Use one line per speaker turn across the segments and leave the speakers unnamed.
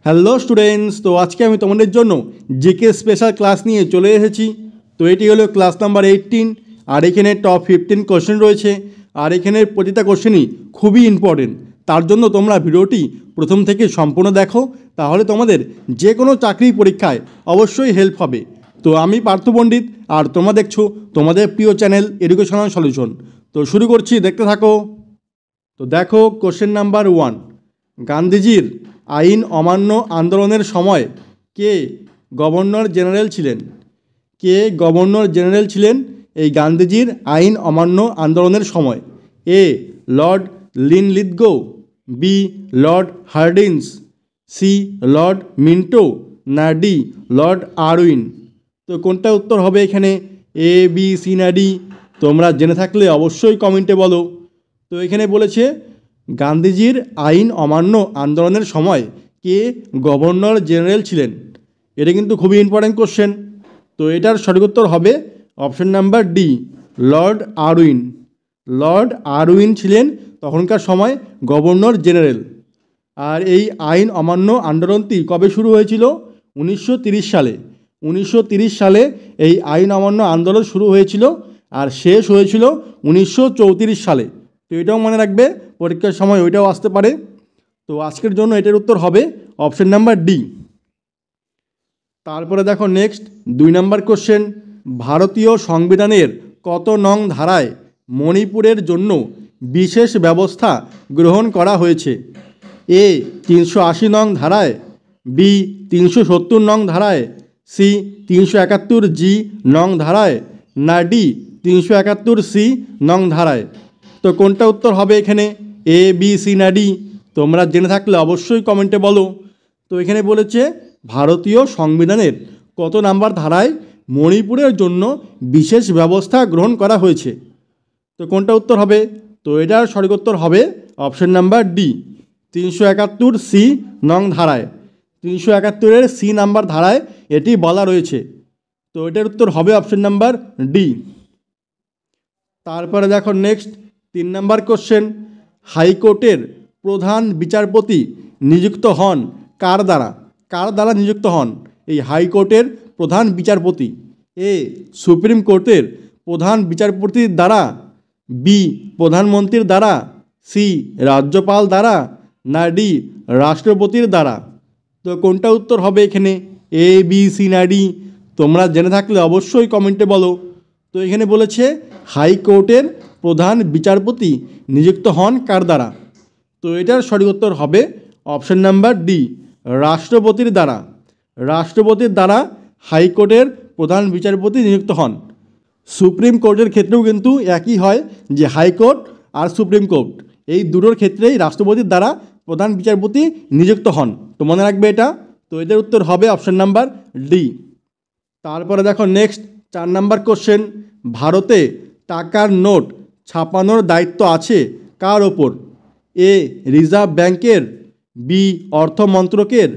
Hello students, তো আজকে আমি তোমাদের জন্য জিকে স্পেশাল ক্লাস নিয়ে চলে এসেছি। তো এটি হলো ক্লাস নাম্বার 18, আর এখানে টপ 15 কোশ্চেন রয়েছে, আর এখানে প্রতিটা কোশ্চেনই খুবই ইম্পর্টেন্ট। তার জন্য তোমরা ভিডিওটি প্রথম থেকে সম্পূর্ণ দেখো, তাহলে তোমাদের যে কোনো চাকরি পরীক্ষায় অবশ্যই হেল্প হবে। তো আমি পার্থ পণ্ডিত, আর তোমরা দেখছো তোমাদের প্রিয় চ্যানেল এডুকেশনাল সলিউশন। তো শুরু করছি, দেখতে থাকো। তো দেখো কোশ্চেন নাম্বার 1, গান্ধীজির আইন অমান্য আন্দোলনের সময় কে গভর্নর জেনারেল ছিলেন? কে গভর্নর জেনারেল ছিলেন এই গান্ধীজির আইন অমান্য আন্দোলনের সময়? A Lord Linlithgow, B Lord Hardinge, C Lord Minto, না ডি লর্ড আরউইন? তো কোনটা উত্তর হবে এখানে, এ বি সি না ডি? তোমরা জেনে থাকলে অবশ্যই কমেন্টে বলো। তো এখানে বলেছে গান্ধীজির আইন অমান্য আন্দোলনের সময় কে গভর্নর জেনারেল ছিলেন। এটা কিন্তু খুবই ইম্পর্ট্যান্ট কোশ্চেন। তো এটার সঠিক উত্তর হবে option number D, Lord Irwin. Lord Irwin ছিলেন তখনকার সময় গভর্নর জেনারেল। আর এই আইন অমান্য আন্দোলনটি কবে শুরু হয়েছিল? 1930 সালে। 1930 সালে এই আইন অমান্য আন্দোলন শুরু হয়েছিল, আর শেষ হয়েছিল 1934 সালে। তো এটাও মনে রাখবে, পরীক্ষার সময় ওইটাও আসতে পারে। তো আজকের জন্য এটার উত্তর হবে অপশন নাম্বার ডি। তারপরে দেখো নেক্সট 2 নম্বর কোশ্চেন, ভারতীয় সংবিধানের কত নং ধারায় মণিপুরের জন্য বিশেষ ব্যবস্থা গ্রহণ করা হয়েছে? এ 380 নং ধারায়, বি 370 নং ধারায়, সি 371 জি নং ধারায়, না ডি 371 সি নং ধারায়? তো কোনটা উত্তর হবে এখানে, এ বি সি না ডি? তোমরা জেনে থাকলে অবশ্যই কমেন্টে বলো। তো এখানে বলেছে ভারতীয় সংবিধানের কত নাম্বার ধারায় মণিপুরের জন্য বিশেষ ব্যবস্থা গ্রহণ করা হয়েছে? তো কোনটা উত্তর হবে? তো এটার সঠিক উত্তর হবে অপশন নাম্বার ডি, 371 সি নং ধারায়। 371-এর সি নাম্বার ধারায় এটি বলা রয়েছে। তো এটার উত্তর হবে অপশন নাম্বার ডি। তারপরে দেখো নেক্সট 3 নম্বর কোশ্চেন, হাইকোর্টের প্রধান বিচারপতি নিযুক্ত হন কার দ্বারা? কার দ্বারা নিযুক্ত হন এই হাইকোর্টের প্রধান বিচারপতি? এ সুপ্রিম কোর্টের প্রধান বিচারপতির দ্বারা, বি প্রধানমন্ত্রীর দ্বারা, সি রাজ্যপাল দ্বারা, না ডি রাষ্ট্রপতির দ্বারা? তো কোনটা উত্তর হবে এখানে, এ বি সি না ডি? তোমরা জেনে থাকলে অবশ্যই কমেন্টে বলো। তো এখানে বলেছে হাইকোর্টের প্রধান বিচারপতি নিযুক্ত হন কার দ্বারা? তো এটার সঠিক উত্তর হবে অপশন নাম্বার ডি, রাষ্ট্রপতির দ্বারা। রাষ্ট্রপতির দ্বারা হাইকোর্টের প্রধান বিচারপতি নিযুক্ত হন। সুপ্রিম কোর্টের ক্ষেত্রেও কিন্তু একই হয়, যে হাইকোর্ট আর সুপ্রিম কোর্ট এই দুটোর ক্ষেত্রেই রাষ্ট্রপতির দ্বারা প্রধান বিচারপতি নিযুক্ত হন। তো মনে রাখবে এটা। তো এটার উত্তর হবে অপশন নাম্বার ডি। তারপরে দেখো নেক্সট 4 নম্বর কোশ্চেন, ভারতে টাকার নোট ছাপানোর দায়িত্ব আছে কার ওপর? এ রিজার্ভ ব্যাংকের, বি অর্থ মন্ত্রকের,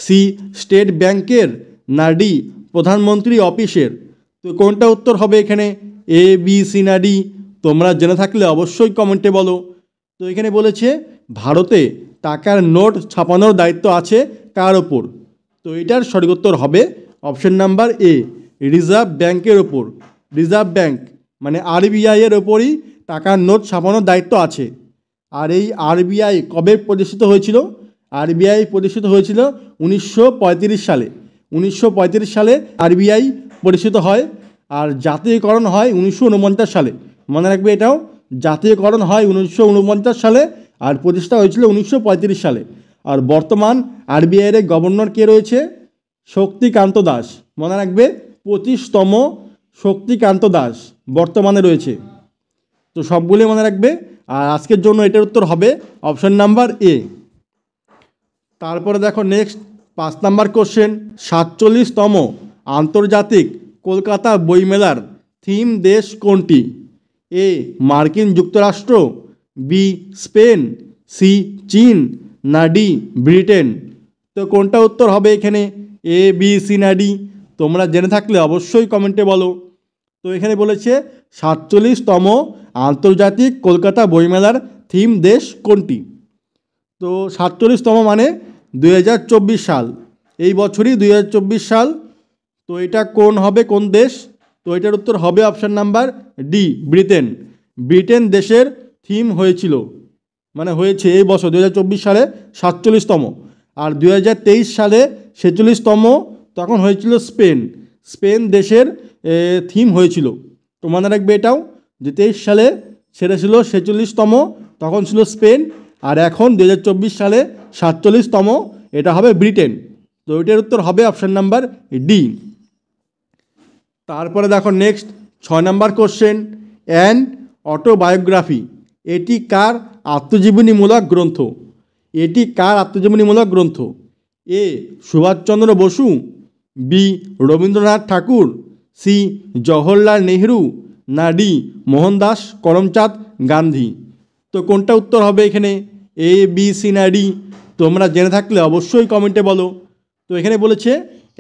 সি স্টেট ব্যাংকের, না ডি প্রধানমন্ত্রী অফিসের? তো কোনটা উত্তর হবে এখানে, এ বি সি না ডি? তোমরা জেনে থাকলে অবশ্যই কমেন্টে বলো। তো এখানে বলেছে ভারতে টাকার নোট ছাপানোর দায়িত্ব আছে কার ওপর? তো এটার সঠিক উত্তর হবে অপশন নাম্বার এ, রিজার্ভ ব্যাংকের ওপর। রিজার্ভ ব্যাংক মানে আরবিআই এর ওপরই টাকার নোট ছাপানোর দায়িত্ব আছে। আর এই আরবিআই কবে প্রতিষ্ঠিত হয়েছিল? আরবিআই প্রতিষ্ঠিত হয়েছিল 1935 সালে। 1935 সালে আরবিআই প্রতিষ্ঠিত হয়, আর জাতীয়করণ হয় 1949 সালে। মনে রাখবে এটাও, জাতীয়করণ হয় 1949 সালে, আর প্রতিষ্ঠা হয়েছিল 1935 সালে। আর বর্তমান আরবিআইয়ের গভর্নর কে রয়েছে? শক্তিকান্ত দাস। মনে রাখবে 25তম শক্তিকান্ত দাস বর্তমানে রয়েছে। তো সবগুলি মনে রাখবে। আর আজকের জন্য এটার উত্তর হবে অপশন নাম্বার এ। তারপরে দেখো নেক্সট 5 নম্বর কোশ্চেন, 47তম আন্তর্জাতিক কলকাতা বইমেলার থিম দেশ কোনটি? এ মার্কিন যুক্তরাষ্ট্র, বি স্পেন, সি চীন, না ডি ব্রিটেন? তো কোনটা উত্তর হবে এখানে, এ বি সি না ডি? তোমরা জেনে থাকলে অবশ্যই কমেন্টে বলো। তো এখানে বলেছে 47তম আন্তর্জাতিক কলকাতা বইমেলার থিম দেশ কোনটি? তো 47তম মানে 2024 সাল, এই বছরই 2024 সাল। তো এটা কোন হবে, কোন দেশ? তো এটার উত্তর হবে option number D, Britain. Britain দেশের থিম হয়েছিল, মানে হয়েছে এই বছর 2024 সালে 47তম, আর 2023 সালে 46তম তখন হয়েছিল স্পেন। স্পেন দেশের থিম হয়েছিল। তো মনে রাখবে এটাও, যে 23 সালে সেটা ছিল 46তম, তখন ছিল স্পেন, আর এখন 2024 সালে 47তম, এটা হবে ব্রিটেন। তো এটার উত্তর হবে অপশান নাম্বার ডি। তারপরে দেখো next 6 number question, an autobiography, এটি কার আত্মজীবনীমূলক গ্রন্থ? এটি কার আত্মজীবনীমূলক গ্রন্থ? এ সুভাষচন্দ্র বসু, বি রবীন্দ্রনাথ ঠাকুর, সি জওহরলাল নেহরু, না ডি মোহনদাস করমচাঁদ গান্ধী? তো কোনটা উত্তর হবে এখানে, এ বি সি না ডি? তোমরা জেনে থাকলে অবশ্যই কমেন্টে বলো। তো এখানে বলেছে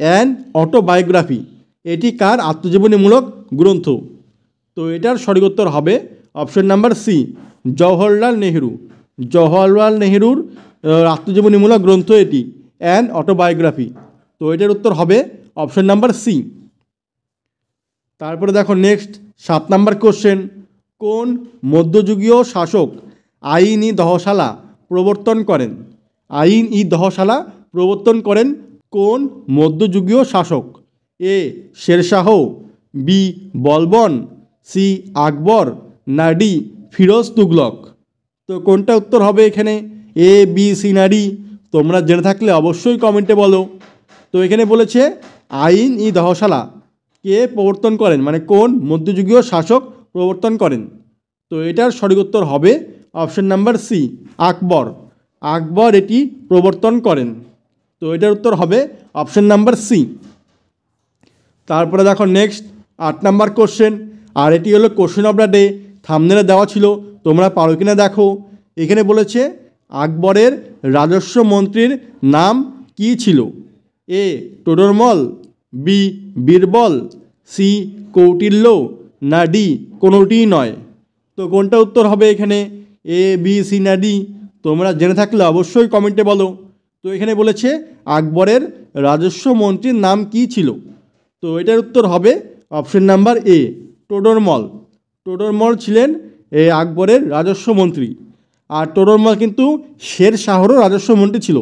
অ্যান অটোবায়োগ্রাফি, এটি কার আত্মজীবনীমূলক গ্রন্থ? তো এটার সঠিক উত্তর হবে option number C, Jawaharlal Nehru. Jawaharlal নেহরুর আত্মজীবনীমূলক গ্রন্থ এটি, অ্যান অটোবায়োগ্রাফি। তো এটার উত্তর হবে অপশন নাম্বার সি। তারপরে দেখো নেক্সট 7 নম্বর কোশ্চেন, কোন মধ্যযুগীয় শাসক আইন-ই দহশালা প্রবর্তন করেন? আইন-ই দহশালা প্রবর্তন করেন কোন মধ্যযুগীয় শাসক? এ শেরশাহ, বি বলবন, সি আকবর, না ডি ফিরোজ তুগলক? তো কোনটা উত্তর হবে এখানে, এ বি সি না ডি? তোমরা জেনে থাকলে অবশ্যই কমেন্টে বলো। তো এখানে বলেছে আইন-ই দহশালা কে প্রবর্তন করেন, মানে কোন মধ্যযুগীয় শাসক প্রবর্তন করেন? তো এটার সঠিক উত্তর হবে অপশন নাম্বার সি, আকবর। আকবর এটি প্রবর্তন করেন। তো এটার উত্তর হবে অপশন নাম্বার সি। তারপরে দেখো নেক্সট 8 নম্বর কোশ্চেন, আর এটি হলো কোশ্চেন অফ দ্য ডে, থাম্বনেলে দেওয়া ছিল, তোমরা পারো কিনা দেখো। এখানে বলেছে আকবরের রাজস্ব মন্ত্রীর নাম কী ছিল? এ টোডরমল, বি বীরবল, সি কৌটিল্য, না ডি কোনোটিই নয়? তো কোনটা উত্তর হবে এখানে, এ বি সি না ডি? তোমরা জেনে থাকলে অবশ্যই কমেন্টে বলো। তো এখানে বলেছে আকবরের রাজস্ব মন্ত্রীর নাম কী ছিল? তো এটার উত্তর হবে option number A, Todar Mal. Todar Mal ছিলেন আকবরের রাজস্ব মন্ত্রী। আর টোডরমল কিন্তু শেরশাহরও রাজস্ব মন্ত্রী ছিল।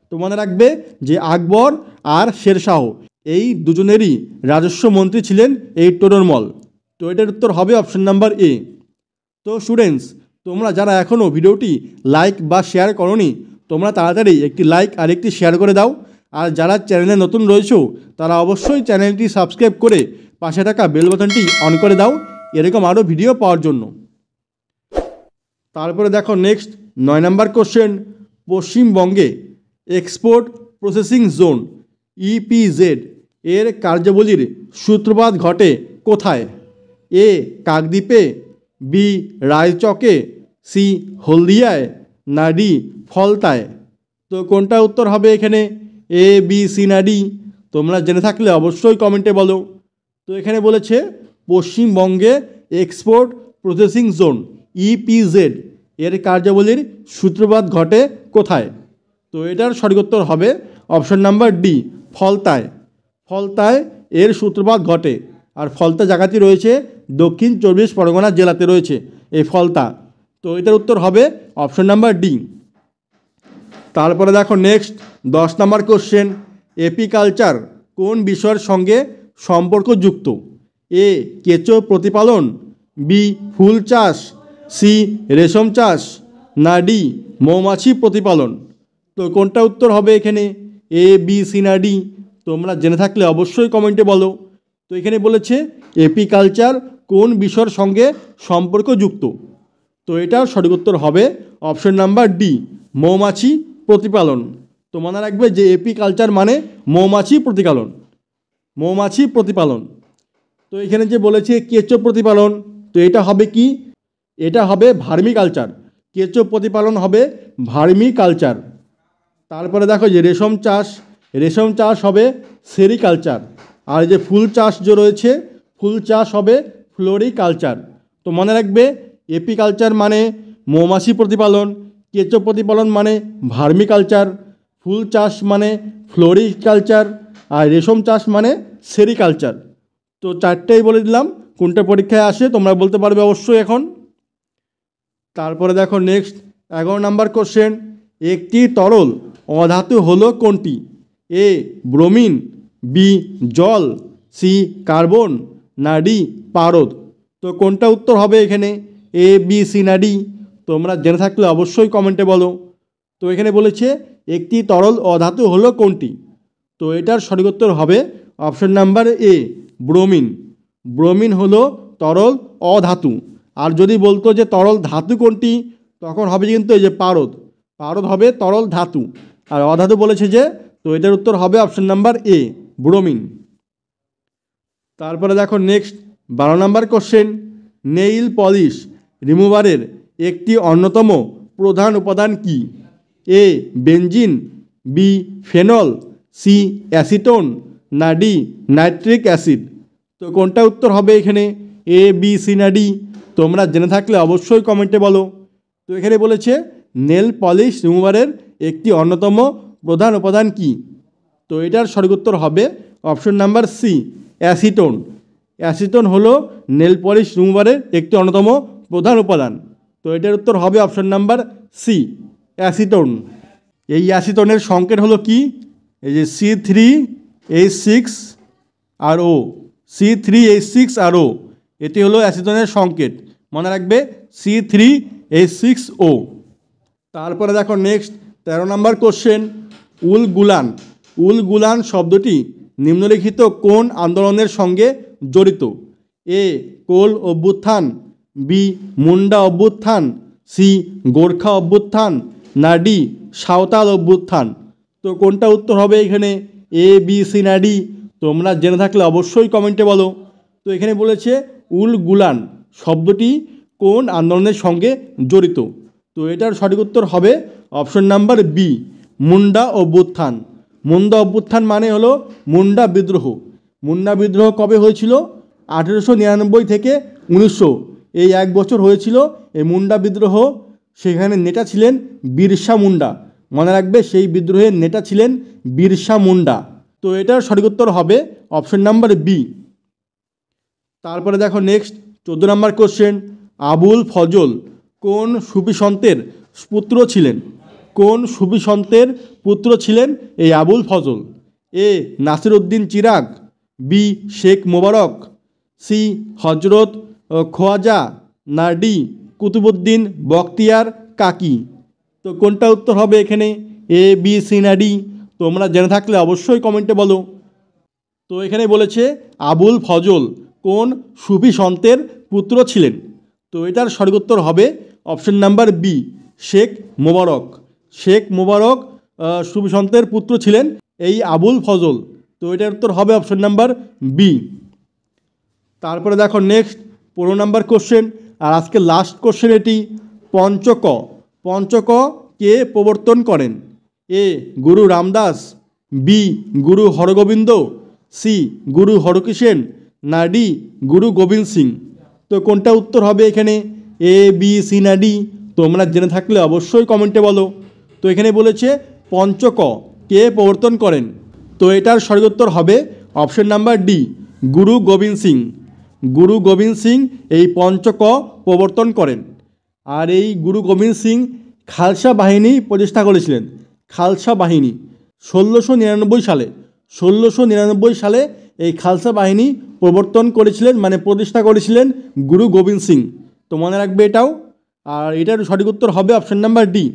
তো মনে রাখবে যে আকবর আর শেরশাহ এই দুজনেরই রাজস্ব মন্ত্রী ছিলেন এই টোডরমল। তো এটার উত্তর হবে অপশন নাম্বার এ। তো স্টুডেন্টস, তোমরা যারা এখনও ভিডিওটি লাইক বা শেয়ার করোনি, তোমরা তাড়াতাড়ি একটি লাইক আর একটি শেয়ার করে দাও। আর যারা চ্যানেলে নতুন রয়েছো তারা অবশ্যই চ্যানেলটি সাবস্ক্রাইব করে পাশে থাকা বেল বাটনটি অন করে দাও এরকম আরও ভিডিও পাওয়ার জন্য। তারপরে দেখো নেক্সট 9 নম্বর কোশ্চেন, পশ্চিমবঙ্গে এক্সপোর্ট প্রসেসিং জোন ইপিজেড এর কার্যাবলীর সূত্রপাত ঘটে কোথায়? এ কাকদ্বীপে, বি রায়চকে, সি হলদিয়ায়, না ডি ফলতায়? তো কোনটা উত্তর হবে এখানে, এ বি সি না ডি? তোমরা জেনে থাকলে অবশ্যই কমেন্টে বলো। তো এখানে বলেছে পশ্চিমবঙ্গে এক্সপোর্ট প্রসেসিং জোন ইপিজেড এর কার্যাবলীর সূত্রপাত ঘটে কোথায়? তো এটার সঠিক উত্তর হবে অপশন নাম্বার ডি, ফলতায়। ফলতায় এর সূত্রপাত ঘটে। আর ফলতা জায়গাটি রয়েছে দক্ষিণ 24 পরগনা জেলাতে রয়েছে এই ফলতা। তো এটার উত্তর হবে অপশন নাম্বার ডি। তারপরে দেখো নেক্সট 10 নম্বর কোশ্চেন, এপিকালচার কোন বিষয়ের সঙ্গে সম্পর্কযুক্ত? এ কেঁচো প্রতিপালন, বি ফুল চাষ, সি রেশম চাষ, না ডি মৌমাছি প্রতিপালন? তো কোনটা উত্তর হবে এখানে, এ বি সি না ডি? তোমরা জেনে থাকলে অবশ্যই কমেন্টে বলো। তো এখানে বলেছে এপিকালচার কোন বিষয়ের সঙ্গে সম্পর্কযুক্ত? তো এটার সঠিক উত্তর হবে অপশন নাম্বার ডি, মৌমাছি প্রতিপালন। তো মনে রাখবে যে এপিকালচার মানে মৌমাছি প্রতিপালন, মৌমাছি প্রতিপালন। তো এখানে যে বলেছে কেঁচো প্রতিপালন, তো এটা হবে কি, এটা হবে ভার্মিকালচার। কেঁচো প্রতিপালন হবে ভার্মিকালচার। তারপরে দেখো যে রেশম চাষ, রেশম চাষ হবে সেরিকালচার। আর যে ফুল চাষ যে রয়েছে, ফুল চাষ হবে ফ্লোরিকালচার। তো মনে রাখবে এপিকালচার মানে মৌমাছি প্রতিপালন, কেঁচো প্রতিপালন মানে ভার্মিকালচার, ফুল চাষ মানে ফ্লোরিকালচার, আর রেশম চাষ মানে সেরিকালচার। তো চারটেই বলে দিলাম, কোনটা পরীক্ষায় আসে তোমরা বলতে পারবে অবশ্যই এখন। তারপরে দেখো নেক্সট 11 নম্বর কোশ্চেন, একটি তরল অধাতু হলো কোনটি? এ ব্রোমিন, বি জল, সি কার্বন, না ডি পারদ। তো কোনটা উত্তর হবে এখানে? এ বি সি না ডি? তোমরা জেনে থাকলে অবশ্যই কমেন্টে বলো। তো এখানে বলেছে একটি তরল অধাতু হলো কোনটি? তো এটার সঠিক উত্তর হবে option number A bromine. Bromine হলো তরল অধাতু। আর যদি বলতো যে তরল ধাতু কোনটি, তখন হবে কিন্তু এই যে পারদ। পারদ হবে তরল ধাতু, আর অধাতু বলেছে যে, তো এটার উত্তর হবে অপশন নাম্বার এ ব্রোমিন। তারপরে দেখো নেক্সট 12 নম্বর কোশ্চেন, নেইল পলিশ রিমুভারের একটি অন্যতম প্রধান উপাদান কি? A benzene, B phenol, C acetone, না ডি নাইট্রিক অ্যাসিড। তো কোনটা উত্তর হবে এখানে? এ বি সি না ডি? তোমরা জেনে থাকলে অবশ্যই কমেন্টে বলো। তো এখানে বলেছে নেল পলিশ রিমুভারের একটি অন্যতম প্রধান উপাদান কি? তো এটার সঠিক উত্তর হবে option number C acetone. Acetone হলো নেল পলিশ রিমুভারের একটি অন্যতম প্রধান উপাদান। তো এটার উত্তর হবে অপশন নাম্বার সি অ্যাসিটোন। এই অ্যাসিটোনের সংকেত হলো কি? এই যে C3H6RO, C3H6RO, এটি হলো অ্যাসিটোনের সংকেত, মনে রাখবে C3H6O। তারপরে দেখো নেক্সট 13 নম্বর কোশ্চেন, উলগুলান। উলগুলান শব্দটি নিম্নলিখিত কোন আন্দোলনের সঙ্গে জড়িত? এ কোল অভ্যুত্থান, বি মুন্ডা অভ্যুত্থান, সি গোর্খা অভ্যুত্থান, না ডি সাঁওতাল অভ্যুত্থান। তো কোনটা উত্তর হবে এখানে? এ বি সি না ডি? তোমরা জেনে থাকলে অবশ্যই কমেন্টে বলো। তো এখানে বলেছে উলগুলান শব্দটি কোন আন্দোলনের সঙ্গে জড়িত? তো এটার সঠিক উত্তর হবে অপশন নাম্বার বি মুন্ডা অভ্যুত্থান। মুন্ডা অভ্যুত্থান মানে হলো মুন্ডা বিদ্রোহ। মুন্ডা বিদ্রোহ কবে হয়েছিল? 1899 থেকে 1900, এই 1 বছর হয়েছিল এই মুন্ডা বিদ্রোহ। সেখানে নেতা ছিলেন বিরসা মুন্ডা, মনে রাখবে সেই বিদ্রোহের নেতা ছিলেন বিরসা মুন্ডা। তো এটার সঠিক উত্তর হবে অপশন নাম্বার বি। তারপরে দেখো নেক্সট 14 নম্বর কোশ্চেন, আবুল ফজল কোন সুফি সন্তের পুত্র ছিলেন? কোন সুফি সন্তের পুত্র ছিলেন এই আবুল ফজল? এ নাসিরউদ্দিন চিরাগ, বি শেখ মোবারক, সি হজরত খোয়াজা, না ডি কুতুবুদ্দিন বখতিয়ার কাকি। তো কোনটা উত্তর হবে এখানে? এ বি সি না ডি? তোমরা জেনে থাকলে অবশ্যই কমেন্টে বলো। তো এখানে বলেছে আবুল ফজল কোন সুফি সন্তের পুত্র ছিলেন? তো এটার সঠিক উত্তর হবে অপশন নাম্বার বি শেখ মোবারক। শেখ মোবারক সুফি সন্তের পুত্র ছিলেন এই আবুল ফজল। তো এটার উত্তর হবে অপশন নাম্বার বি। তারপরে দেখো নেক্সট 15 নম্বর কোশ্চেন, আর আজকে লাস্ট কোশ্চেন এটি। পঞ্চক। পঞ্চক কে প্রবর্তন করেন? এ গুরু রামদাস, বি গুরু হরগোবিন্দ, সি গুরু হরকিষেন, না ডি গুরু গোবিন্দ সিং। তো কোনটা উত্তর হবে এখানে? এ বি সি না ডি? তোমরা জেনে থাকলে অবশ্যই কমেন্টে বলো। তো এখানে বলেছে পঞ্চক কে প্রবর্তন করেন? তো এটার সঠিক উত্তর হবে option number D Guru Gobind Singh. Guru Gobind Singh এই পঞ্চক প্রবর্তন করেন। আর এই গুরু গোবিন্দ সিং খালসা বাহিনী প্রতিষ্ঠা করেছিলেন। খালসা বাহিনী 1699 সালে, 1699 সালে এই খালসা বাহিনী প্রবর্তন করেছিলেন, মানে প্রতিষ্ঠা করেছিলেন গুরু গোবিন্দ সিং। তো মনে রাখবে এটাও। আর এটার সঠিক উত্তর হবে অপশন নাম্বার ডি।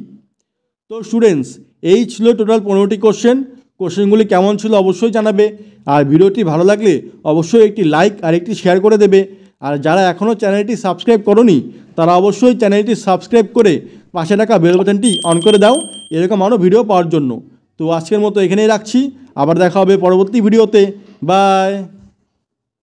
তো স্টুডেন্টস, এই ছিল টোটাল 15টি কোশ্চেন। কোশ্চেনগুলি কেমন ছিল অবশ্যই জানাবে। আর ভিডিওটি ভালো লাগলে অবশ্যই একটি লাইক আর একটি শেয়ার করে দেবে। আর যারা এখনও চ্যানেলটি সাবস্ক্রাইব করোনি, তারা অবশ্যই চ্যানেলটি সাবস্ক্রাইব করে পাশে থাকা বেল বাটনটি অন করে দাও এরকম আরও ভিডিও পাওয়ার জন্য। তো আজকের মতো এখানেই রাখছি, আবার দেখা হবে পরবর্তী ভিডিওতে। বাই।